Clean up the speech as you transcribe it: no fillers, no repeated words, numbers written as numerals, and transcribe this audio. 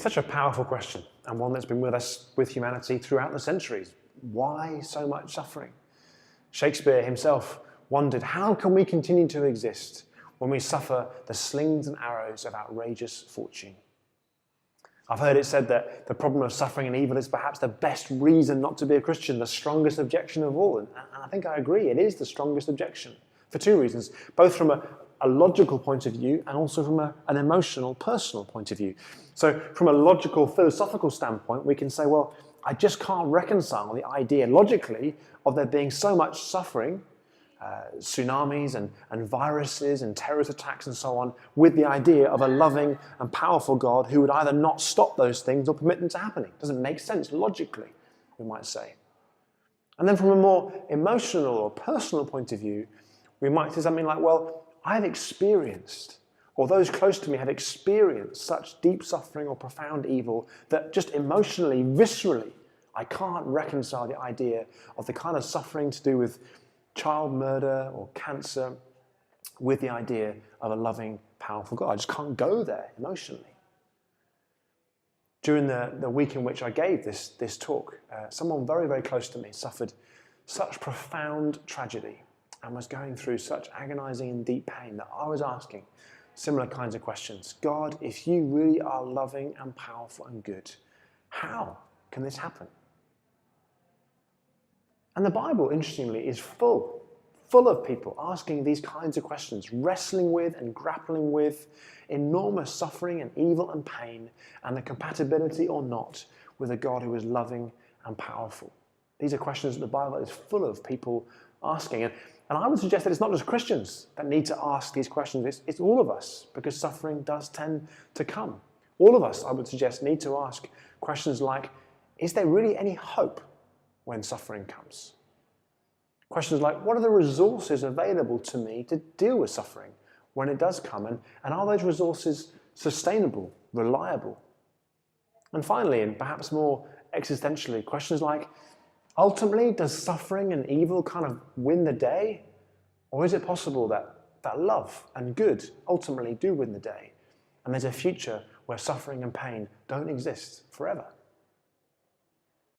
such a powerful question, and one that's been with us, with humanity throughout the centuries. Why so much suffering? Shakespeare himself wondered, how can we continue to exist when we suffer the slings and arrows of outrageous fortune? I've heard it said that the problem of suffering and evil is perhaps the best reason not to be a Christian, the strongest objection of all. And I think I agree, it is the strongest objection for two reasons, both from a logical point of view and also from an emotional, personal point of view. So from a logical, philosophical standpoint, we can say, well, I just can't reconcile the idea logically of there being so much suffering, tsunamis and viruses and terrorist attacks and so on, with the idea of a loving and powerful God who would either not stop those things or permit them to happen. It doesn't make sense logically, we might say. And then from a more emotional or personal point of view, we might say something like, well, I've experienced, or those close to me have experienced such deep suffering or profound evil that just emotionally, viscerally, I can't reconcile the idea of the kind of suffering to do with child murder or cancer with the idea of a loving, powerful God. I just can't go there emotionally. During the week in which I gave this talk, someone very, very close to me suffered such profound tragedy and was going through such agonizing and deep pain that I was asking similar kinds of questions. God, if you really are loving and powerful and good, how can this happen? And the Bible, interestingly, is full of people asking these kinds of questions, wrestling with and grappling with enormous suffering and evil and pain and the compatibility or not with a God who is loving and powerful. These are questions that the Bible is full of people asking. And I would suggest that it's not just Christians that need to ask these questions, it's all of us, because suffering does tend to come. All of us, I would suggest, need to ask questions like, is there really any hope when suffering comes? Questions like, what are the resources available to me to deal with suffering when it does come? And are those resources sustainable, reliable? And finally, and perhaps more existentially, questions like, ultimately, does suffering and evil kind of win the day? Or is it possible that love and good ultimately do win the day? And there's a future where suffering and pain don't exist forever?